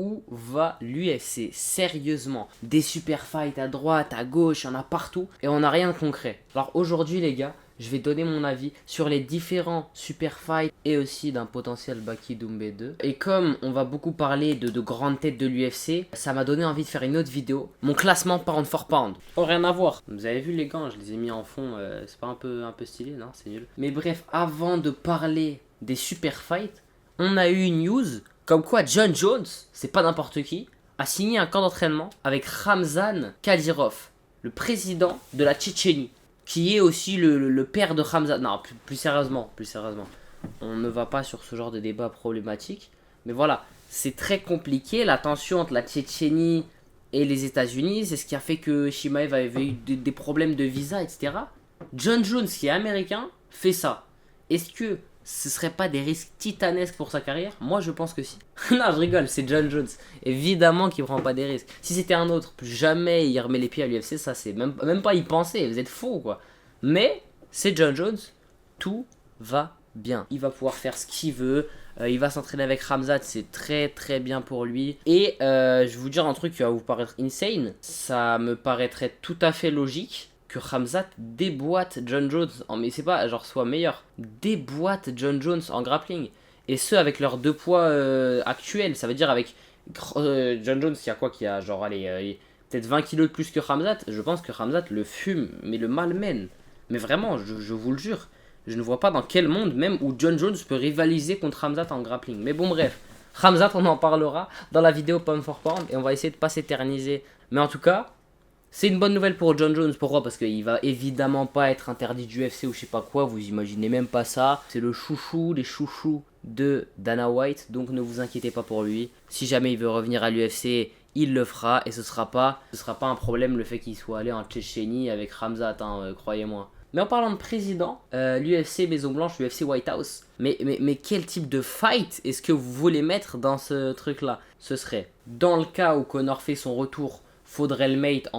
où va l'UFC? Sérieusement, des super fights à droite, à gauche, il y en a partout et on n'a rien de concret. Alors aujourd'hui les gars, je vais donner mon avis sur les différents super fights et aussi d'un potentiel Baki Doumbé 2. Et comme on va beaucoup parler de grandes têtes de l'UFC, ça m'a donné envie de faire une autre vidéo. Mon classement pound for pound. Oh, rien à voir. Vous avez vu les gants, je les ai mis en fond. C'est pas un peu stylé, non? C'est nul. Mais bref, avant de parler des super fights, on a eu une news comme quoi John Jones, c'est pas n'importe qui, a signé un camp d'entraînement avec Ramzan Kadyrov, le président de la Tchétchénie, qui est aussi le père de Ramzan. Non, plus sérieusement. On ne va pas sur ce genre de débat problématique. Mais voilà, c'est très compliqué. La tension entre la Tchétchénie et les États-Unis, c'est ce qui a fait que Chimaev avait eu des problèmes de visa, etc. John Jones, qui est américain, fait ça. Est-ce que ce serait pas des risques titanesques pour sa carrière? Moi je pense que si. Non, je rigole, c'est John Jones. Évidemment qu'il prend pas des risques. Si c'était un autre, plus jamais il remet les pieds à l'UFC, ça c'est même pas y penser, vous êtes faux quoi. Mais c'est John Jones, tout va bien. Il va pouvoir faire ce qu'il veut, il va s'entraîner avec Khamzat, c'est très très bien pour lui. Et je vais vous dire un truc qui va vous paraître insane, ça me paraîtrait tout à fait logique que Khamzat déboîte John Jones, mais c'est pas genre soit meilleur, déboîte John Jones en grappling. Et ce avec leurs deux poids actuels, ça veut dire avec John Jones qui a genre allez, peut-être 20 kilos de plus que Khamzat. Je pense que Khamzat le fume, mais le malmène. Mais vraiment, je vous le jure, je ne vois pas dans quel monde même où John Jones peut rivaliser contre Khamzat en grappling. Mais bon bref, Khamzat on en parlera dans la vidéo pound for pound et on va essayer de pas s'éterniser. Mais en tout cas, c'est une bonne nouvelle pour John Jones. Pourquoi? Parce qu'il va évidemment pas être interdit du UFC ou je sais pas quoi. Vous imaginez même pas ça. C'est le chouchou des chouchous de Dana White. Donc ne vous inquiétez pas pour lui. Si jamais il veut revenir à l'UFC, il le fera. Et ce sera pas un problème le fait qu'il soit allé en Tchétchénie avec Khamzat, croyez-moi. Mais en parlant de président, l'UFC Maison Blanche, l'UFC White House, mais quel type de fight est-ce que vous voulez mettre dans ce truc-là? Ce serait, dans le cas où Conor fait son retour, faudrait le mate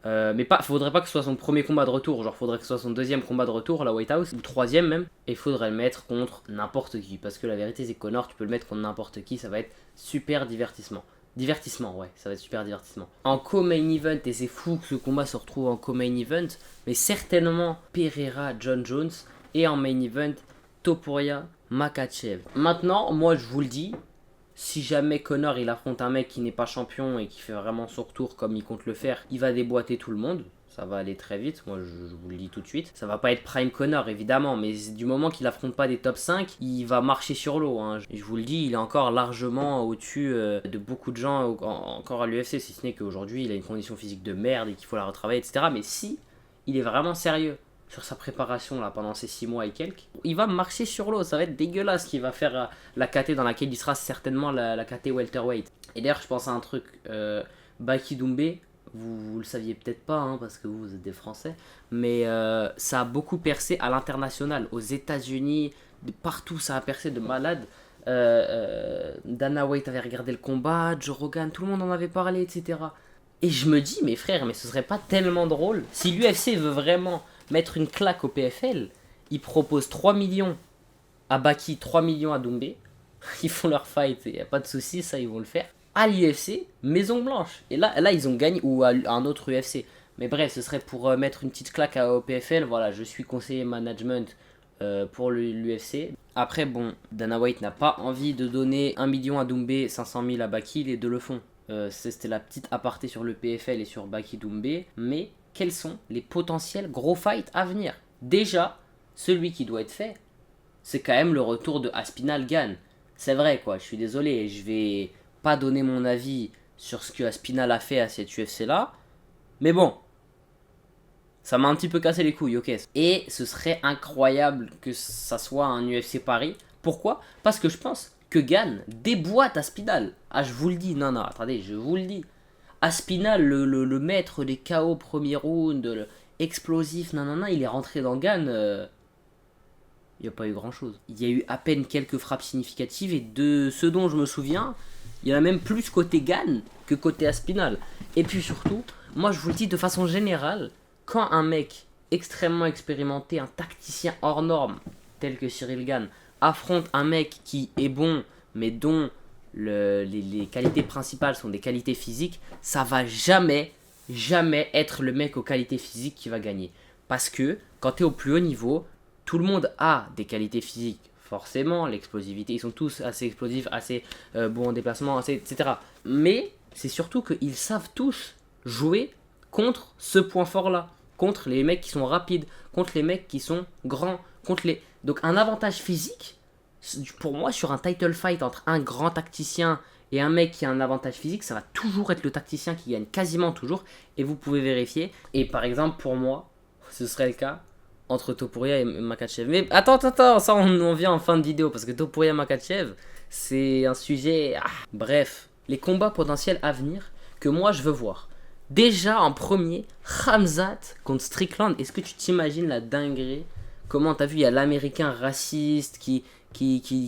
mais faudrait pas que ce soit son premier combat de retour, genre faudrait que ce soit son deuxième combat de retour, la White House, ou troisième même, et faudrait le mettre contre n'importe qui, parce que la vérité c'est que Conor, tu peux le mettre contre n'importe qui, ça va être super divertissement. Ouais, ça va être super divertissement. En co-main event, et c'est fou que ce combat se retrouve en co-main event, mais certainement Pereira, John Jones, et en main event, Topuria, Makhachev. Maintenant, moi je vous le dis, si jamais Conor il affronte un mec qui n'est pas champion et qui fait vraiment son retour comme il compte le faire, il va déboîter tout le monde. Ça va aller très vite, moi je vous le dis tout de suite. Ça va pas être Prime Conor évidemment, mais du moment qu'il affronte pas des top 5, il va marcher sur l'eau. Je vous le dis, il est encore largement au-dessus de beaucoup de gens encore à l'UFC, si ce n'est qu'aujourd'hui il a une condition physique de merde et qu'il faut la retravailler, etc. Mais si il est vraiment sérieux sur sa préparation là pendant ces 6 mois et quelques, il va marcher sur l'eau, ça va être dégueulasse ce qu'il va faire la KT dans laquelle il sera certainement la KT welterweight. Et d'ailleurs je pense à un truc, Baki Doumbé, vous le saviez peut-être pas parce que vous êtes des Français, mais ça a beaucoup percé à l'international, aux États-Unis, partout ça a percé de malade. Dana White avait regardé le combat, Joe Rogan, tout le monde en avait parlé, etc. Et je me dis, mes frères, mais ce serait pas tellement drôle si l'UFC veut vraiment mettre une claque au PFL, ils proposent 3 millions à Baki, 3 millions à Doumbé, ils font leur fight, il n'y a pas de souci, ça ils vont le faire. À l'UFC, Maison Blanche. Et là ils ont gagné, ou à un autre UFC. Mais bref, ce serait pour mettre une petite claque au PFL. Voilà, je suis conseiller management pour l'UFC. Après, bon, Dana White n'a pas envie de donner 1 million à Doumbé, 500 000 à Baki, les deux le font. C'était la petite aparté sur le PFL et sur Baki Doumbé. Mais quels sont les potentiels gros fights à venir? Déjà, celui qui doit être fait, c'est quand même le retour de Aspinal Gane. C'est vrai quoi, je suis désolé, je vais pas donner mon avis sur ce que Aspinal a fait à cette UFC là, mais bon, ça m'a un petit peu cassé les couilles, ok. Et ce serait incroyable que ça soit un UFC Paris. Pourquoi? Parce que je pense que Gane déboîte Aspinal. Ah, je vous le dis, non, attendez, je vous le dis. Aspinal, le maître des KO premier round, explosif, il est rentré dans Gane. Il n'y a pas eu grand chose. Il y a eu à peine quelques frappes significatives et de ce dont je me souviens, il y en a même plus côté Gane que côté Aspinal. Et puis surtout, moi je vous le dis de façon générale, quand un mec extrêmement expérimenté, un tacticien hors norme, tel que Cyril Gane, affronte un mec qui est bon, mais dont les qualités principales sont des qualités physiques, ça va jamais être le mec aux qualités physiques qui va gagner. Parce que quand tu es au plus haut niveau, tout le monde a des qualités physiques. Forcément, l'explosivité, ils sont tous assez explosifs, assez bons en déplacement, etc. Mais c'est surtout qu'ils savent tous jouer contre ce point fort-là. Contre les mecs qui sont rapides, contre les mecs qui sont grands, contre les... Donc un avantage physique, pour moi, sur un title fight entre un grand tacticien et un mec qui a un avantage physique, ça va toujours être le tacticien qui gagne, quasiment toujours, et vous pouvez vérifier. Et par exemple, pour moi, ce serait le cas entre Topuria et Makhachev. Mais attends, ça on vient en fin de vidéo, parce que Topuria Makhachev, c'est un sujet... Bref, les combats potentiels à venir que moi je veux voir. Déjà en premier, Khamzat contre Strickland. Est-ce que tu t'imagines la dinguerie? Comment t'as vu, il y a l'américain raciste qui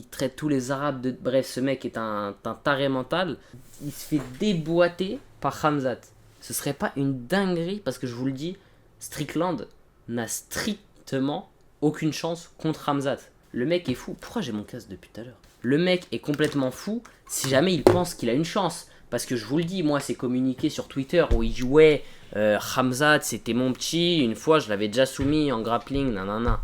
traite tous les arabes de... Bref, ce mec est un taré mental. Il se fait déboîter par Khamzat. Ce serait pas une dinguerie? Parce que je vous le dis, Strickland n'a strictement aucune chance contre Khamzat. Le mec est fou. Pourquoi j'ai mon casque depuis tout à l'heure? Le mec est complètement fou si jamais il pense qu'il a une chance. Parce que je vous le dis, moi, c'est communiqué sur Twitter où il jouait Khamzat, c'était mon petit. Une fois, je l'avais déjà soumis en grappling, nanana.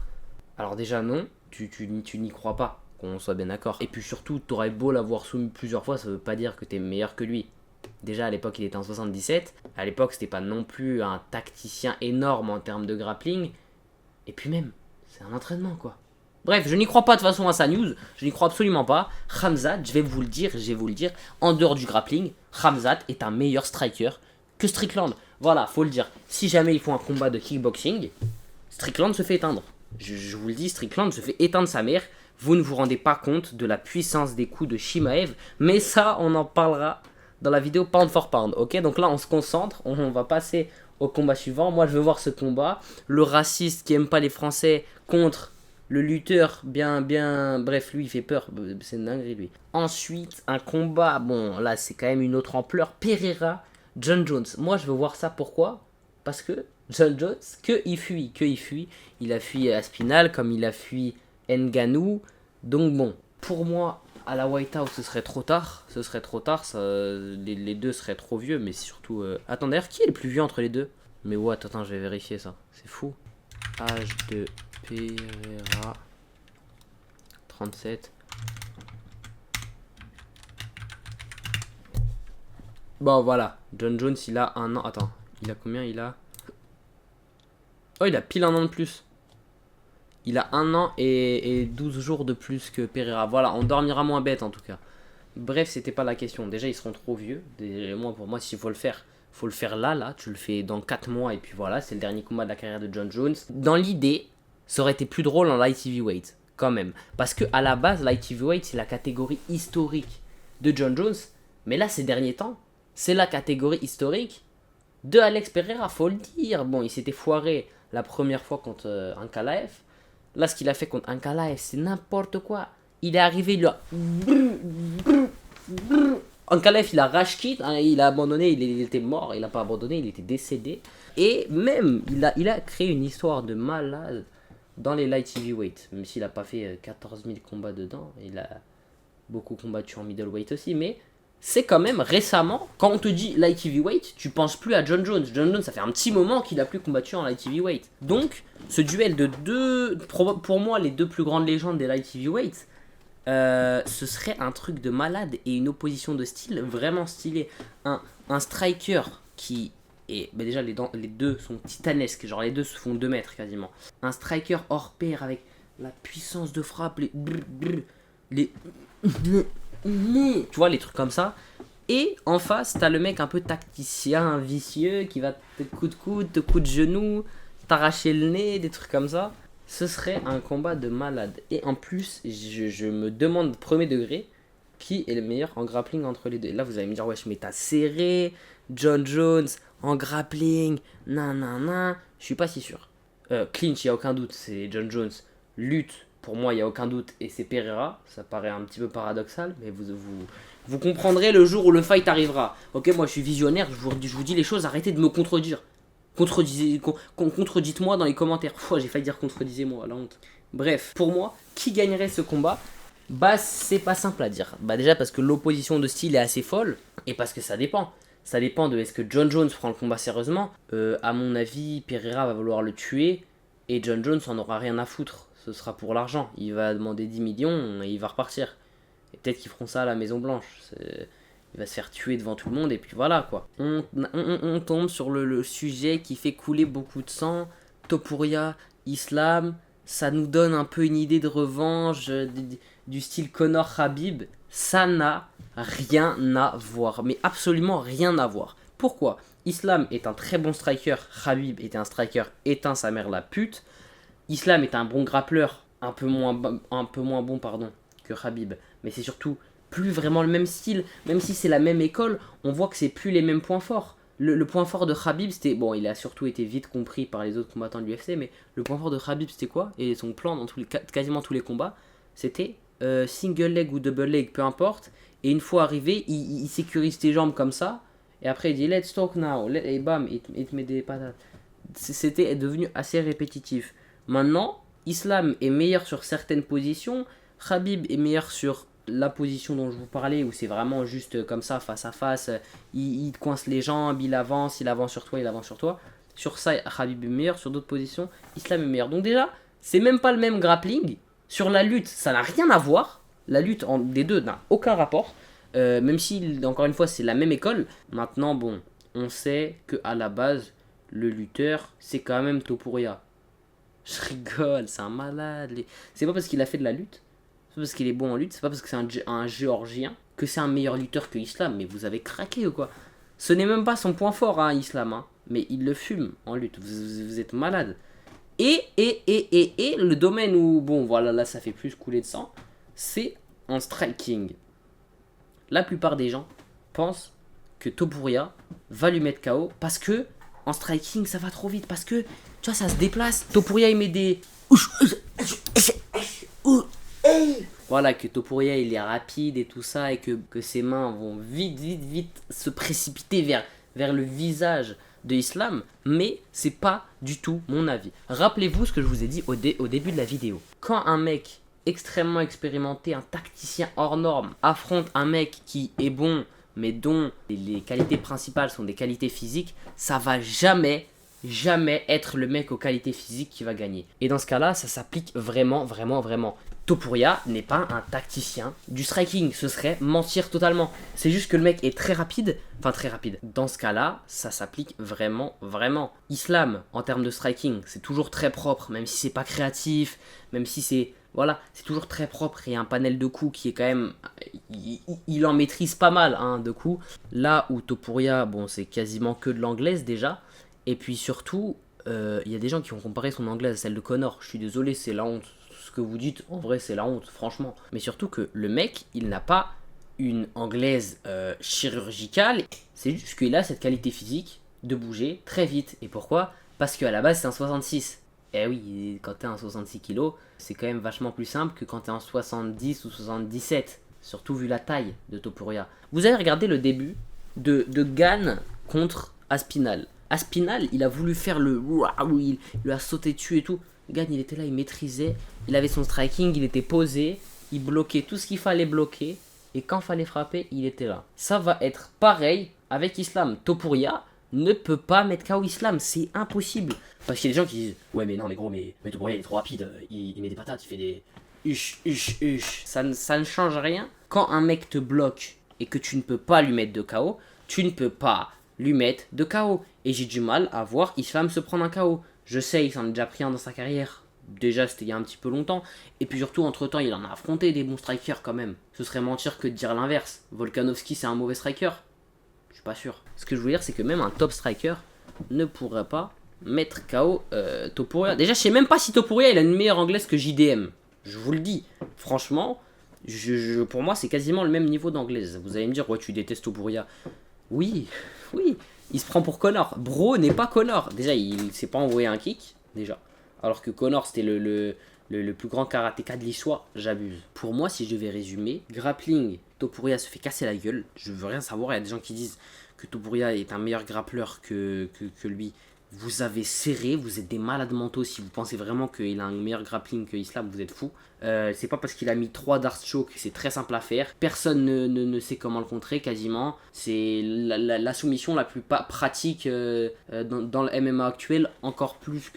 Alors déjà, non, tu n'y crois pas, qu'on soit bien d'accord. Et puis surtout, t'aurais beau l'avoir soumis plusieurs fois, ça veut pas dire que t'es meilleur que lui. Déjà, à l'époque, il était en 77. À l'époque, c'était pas non plus un tacticien énorme en termes de grappling. Et puis même, c'est un entraînement, quoi. Bref, je n'y crois pas de toute façon à sa news, je n'y crois absolument pas. Khamzat, je vais vous le dire, en dehors du grappling, Khamzat est un meilleur striker que Strickland. Voilà, faut le dire. Si jamais ils font un combat de kickboxing, Strickland se fait éteindre. Je vous le dis, Strickland se fait éteindre sa mère. Vous ne vous rendez pas compte de la puissance des coups de Chimaev, mais ça, on en parlera dans la vidéo pound for pound, ok? Donc là, on se concentre, on va passer au combat suivant. Moi, je veux voir ce combat. Le raciste qui aime pas les Français contre... le lutteur, bref, lui il fait peur, c'est une dinguerie lui. Ensuite, un combat, bon là c'est quand même une autre ampleur, Pereira, John Jones. Moi je veux voir ça, pourquoi? Parce que John Jones, il fuit. Il a fui Aspinall comme il a fui Ngannou. Donc bon, pour moi, à la White House ce serait trop tard, ça, les deux seraient trop vieux, mais surtout... Attends d'ailleurs, qui est le plus vieux entre les deux? Mais ouais, attends, je vais vérifier ça, c'est fou. Âge de... Pereira 37. Bon voilà, John Jones il a un an. Attends, il a combien? Oh, il a pile un an de plus. Il a un an et 12 jours de plus que Pereira. Voilà, on dormira moins bête en tout cas. Bref, c'était pas la question. Déjà, ils seront trop vieux. Pour moi, s'il faut le faire, faut le faire là. Tu le fais dans 4 mois et puis voilà, c'est le dernier combat de la carrière de John Jones. Dans l'idée, ça aurait été plus drôle en light heavyweight, quand même. Parce que à la base, light heavyweight, c'est la catégorie historique de John Jones. Mais là, ces derniers temps, c'est la catégorie historique de Alex Pereira, faut le dire. Bon, il s'était foiré la première fois contre Ankalaev. Là, ce qu'il a fait contre Ankalaev, c'est n'importe quoi. Il est arrivé, il a... Ankalaev, il a rage quit, hein, il a abandonné, il était mort. Il n'a pas abandonné, il était décédé. Et même, il a créé une histoire de malade dans les light heavyweight, même s'il n'a pas fait 14 000 combats dedans, il a beaucoup combattu en middleweight aussi, mais c'est quand même récemment, quand on te dit light heavyweight, tu penses plus à John Jones. John Jones, ça fait un petit moment qu'il a plus combattu en light heavyweight. Donc, ce duel de deux, pour moi, les deux plus grandes légendes des light heavyweight, ce serait un truc de malade et une opposition de style vraiment stylée. Un striker qui... Et bah déjà, les deux sont titanesques. Genre, les deux se font 2 mètres quasiment. Un striker hors pair avec la puissance de frappe, les... Tu vois, les trucs comme ça. Et en face, t'as le mec un peu tacticien, vicieux, qui va te coup de coude, te coup de genou, t'arracher le nez, des trucs comme ça. Ce serait un combat de malade. Et en plus, je me demande premier degré qui est le meilleur en grappling entre les deux. Là, vous allez me dire, wesh, mais t'as serré John Jones en grappling, nanana. Je suis pas si sûr. Clinch, il n'y a aucun doute, c'est John Jones. Lutte, pour moi, il n'y a aucun doute, et c'est Pereira. Ça paraît un petit peu paradoxal, mais vous comprendrez le jour où le fight arrivera. Ok, moi je suis visionnaire, je vous dis les choses, arrêtez de me contredire. Contredites-moi dans les commentaires. J'ai failli dire contredisez-moi, la honte. Bref, pour moi, qui gagnerait ce combat? Bah, c'est pas simple à dire. Bah, déjà parce que l'opposition de style est assez folle, et parce que ça dépend. Ça dépend de est-ce que John Jones prend le combat sérieusement. À mon avis, Pereira va vouloir le tuer, et John Jones en aura rien à foutre. Ce sera pour l'argent. Il va demander 10 millions et il va repartir. Et peut-être qu'ils feront ça à la Maison Blanche. Il va se faire tuer devant tout le monde, et puis voilà quoi. On tombe sur le sujet qui fait couler beaucoup de sang. Topuria, Islam, ça nous donne un peu une idée de revanche du style Conor Khabib. Ça n'a rien à voir, mais absolument rien à voir. Pourquoi? Islam est un très bon striker, Khabib était un striker éteint sa mère la pute. Islam est un bon grappleur, un peu moins bon pardon, que Khabib, mais c'est surtout plus vraiment le même style, même si c'est la même école, on voit que c'est plus les mêmes points forts. Le point fort de Khabib, c'était, bon, il a surtout été vite compris par les autres combattants de l'UFC, mais le point fort de Khabib, c'était quoi? Et son plan dans quasiment tous les combats, c'était single leg ou double leg, peu importe, et une fois arrivé, il sécurise tes jambes comme ça, et après il dit let's talk now, et bam, il te met des patates. C'était devenu assez répétitif. Maintenant, Islam est meilleur sur certaines positions, Khabib est meilleur sur la position dont je vous parlais, où c'est vraiment juste comme ça, face à face, il te coince les jambes, il avance sur toi, il avance sur toi. Sur ça, Khabib est meilleur, sur d'autres positions, Islam est meilleur. Donc déjà, c'est même pas le même grappling. Sur la lutte, ça n'a rien à voir. La lutte des deux n'a aucun rapport. Même si, encore une fois, c'est la même école. Maintenant, bon, on sait que à la base, le lutteur, c'est quand même Topuria. Je rigole, c'est un malade. C'est pas parce qu'il a fait de la lutte, c'est pas parce qu'il est bon en lutte, c'est pas parce que c'est un géorgien que c'est un meilleur lutteur que Islam. Mais vous avez craqué ou quoi? Ce n'est même pas son point fort, hein, Islam. Hein. Mais il le fume en lutte. Vous êtes malade. Et le domaine où, bon, voilà, là, ça fait plus couler de sang, c'est en striking. La plupart des gens pensent que Topuria va lui mettre KO parce que en striking, ça va trop vite. Parce que, tu vois, ça se déplace. Topuria, il met des... Voilà, que Topuria, il est rapide et tout ça, et que ses mains vont vite se précipiter vers le visage de Islam, mais c'est pas du tout mon avis. Rappelez-vous ce que je vous ai dit au début de la vidéo. Quand un mec extrêmement expérimenté, un tacticien hors norme, affronte un mec qui est bon, mais dont les qualités principales sont des qualités physiques, ça va jamais être le mec aux qualités physiques qui va gagner. Et dans ce cas-là, ça s'applique vraiment. Topuria n'est pas un tacticien du striking, ce serait mentir totalement. C'est juste que le mec est très rapide, enfin très rapide. Dans ce cas-là, ça s'applique vraiment. Islam, en termes de striking, c'est toujours très propre, même si c'est pas créatif, même si c'est... Voilà, c'est toujours très propre et un panel de coups qui est quand même... Il en maîtrise pas mal, hein, de coups. Là où Topuria, bon, c'est quasiment que de l'anglaise déjà. Et puis surtout, il y a des gens qui ont comparé son anglaise à celle de Conor. Je suis désolé, c'est la honte. Ce que vous dites, en vrai, c'est la honte, franchement. Mais surtout que le mec, il n'a pas une anglaise chirurgicale. C'est juste qu'il a cette qualité physique de bouger très vite. Et pourquoi? Parce qu'à la base, c'est un 66. Eh oui, quand t'es un 66 kg, c'est quand même vachement plus simple que quand t'es en 70 ou 77. Surtout vu la taille de Topuria. Vous avez regardé le début de Gane contre Aspinall. Aspinall, il a voulu faire le... Il lui a sauté dessus et tout. Gane, il était là, il maîtrisait. Il avait son striking, il était posé. Il bloquait tout ce qu'il fallait bloquer. Et quand fallait frapper, il était là. Ça va être pareil avec Islam. Topuria ne peut pas mettre KO Islam, c'est impossible. Parce qu'il y a des gens qui disent ouais mais non mais gros mais Topuria il est trop rapide, il met des patates, il fait des huch. Ça ne change rien. Quand un mec te bloque et que tu ne peux pas lui mettre de KO, tu ne peux pas lui mettre de KO. Et j'ai du mal à voir Islam se prendre un KO. Je sais, il s'en est déjà pris un dans sa carrière. Déjà, c'était il y a un petit peu longtemps. Et puis surtout, entre-temps, il en a affronté des bons strikers quand même. Ce serait mentir que de dire l'inverse. Volkanovski, c'est un mauvais striker. Je suis pas sûr. Ce que je veux dire, c'est que même un top striker ne pourrait pas mettre KO Topuria. Déjà, je sais même pas si Topuria il a une meilleure anglaise que JDM. Je vous le dis. Franchement, pour moi, c'est quasiment le même niveau d'anglaise. Vous allez me dire, ouais, tu détestes Topuria. Oui. Il se prend pour Conor. Bro n'est pas Conor. Déjà, il s'est pas envoyé un kick. Déjà. Alors que Conor, c'était le plus grand karatéka de l'histoire. J'abuse. Pour moi, si je devais résumer, grappling, Topuria se fait casser la gueule. Je veux rien savoir. Il y a des gens qui disent que Topuria est un meilleur grappleur que lui. vous avez serré, vous êtes des malades mentaux si vous pensez vraiment qu'il a un meilleur grappling que Islam, vous êtes fou. C'est pas parce qu'il a mis 3 Darce Choke, c'est très simple à faire. Personne ne sait comment le contrer quasiment. C'est la soumission la plus pratique dans le MMA actuel, encore plus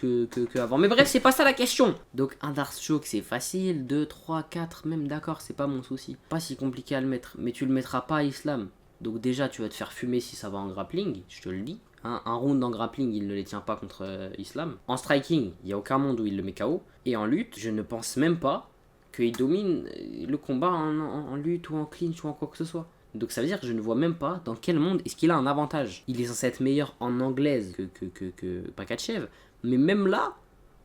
qu'avant. Mais bref, c'est pas ça la question. Donc un Darce Choke c'est facile, 2, 3, 4 même, d'accord, c'est pas mon souci. Pas si compliqué à le mettre, mais tu le mettras pas à Islam. Donc déjà tu vas te faire fumer si ça va en grappling, je te le dis. Un round en grappling, il ne les tient pas contre Islam. En striking, il n'y a aucun monde où il le met KO. Et en lutte, je ne pense même pas qu'il domine le combat en lutte ou en clinch ou en quoi que ce soit. Donc ça veut dire que je ne vois même pas dans quel monde est-ce qu'il a un avantage. Il est censé être meilleur en anglaise que Makhachev. Mais même là,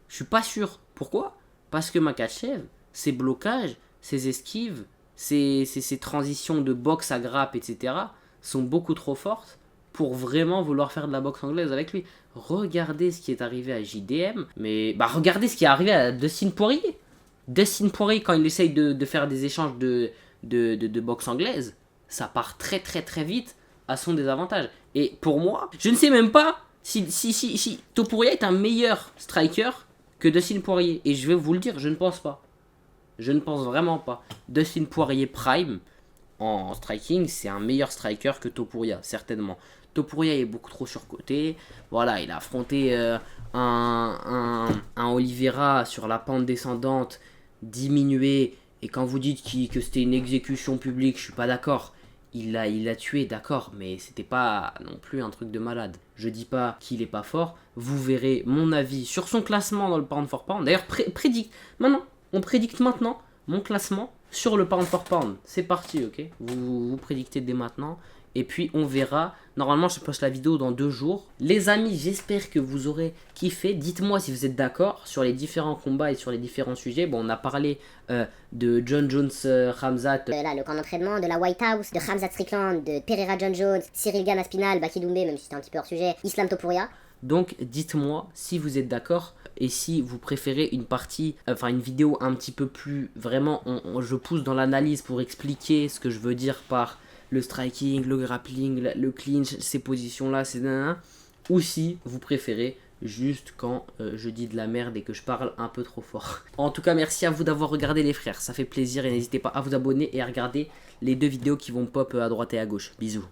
je suis pas sûr. Pourquoi? Parce que Makhachev, ses blocages, ses esquives, ses transitions de boxe à grappe, etc. sont beaucoup trop fortes pour vraiment vouloir faire de la boxe anglaise avec lui. Regardez ce qui est arrivé à JDM, mais regardez ce qui est arrivé à Dustin Poirier. Dustin Poirier, quand il essaye de faire des échanges de boxe anglaise, ça part très très très vite à son désavantage. Et pour moi, je ne sais même pas si Topuria est un meilleur striker que Dustin Poirier. Et je vais vous le dire, je ne pense pas. Je ne pense vraiment pas. Dustin Poirier Prime, en striking, c'est un meilleur striker que Topuria, certainement. Topuria est beaucoup trop surcoté. Voilà, il a affronté un Oliveira sur la pente descendante, diminué. Et quand vous dites que c'était une exécution publique, je suis pas d'accord. Il l'a tué, d'accord, mais c'était pas non plus un truc de malade. Je dis pas qu'il est pas fort. Vous verrez mon avis sur son classement dans le pound for pound. D'ailleurs, on prédicte maintenant mon classement sur le pound for pound. C'est parti, ok? Vous prédictez dès maintenant. Et puis on verra. Normalement, je poste la vidéo dans 2 jours. Les amis, j'espère que vous aurez kiffé. Dites-moi si vous êtes d'accord sur les différents combats et sur les différents sujets. Bon, on a parlé de John Jones, Khamzat. Là, le camp d'entraînement, de la White House, de Khamzat Strickland, de Pereira John Jones, Cyril Gann Aspinal, Baki Doumbé, même si c'était un petit peu hors sujet, Islam Topuria. Donc dites-moi si vous êtes d'accord et si vous préférez une partie, enfin une vidéo un petit peu plus vraiment, je pousse dans l'analyse pour expliquer ce que je veux dire par le striking, le grappling, le clinch, ces positions-là, c'est nanana, ou si vous préférez juste quand je dis de la merde et que je parle un peu trop fort. En tout cas, merci à vous d'avoir regardé les frères, ça fait plaisir et n'hésitez pas à vous abonner et à regarder les 2 vidéos qui vont pop à droite et à gauche. Bisous.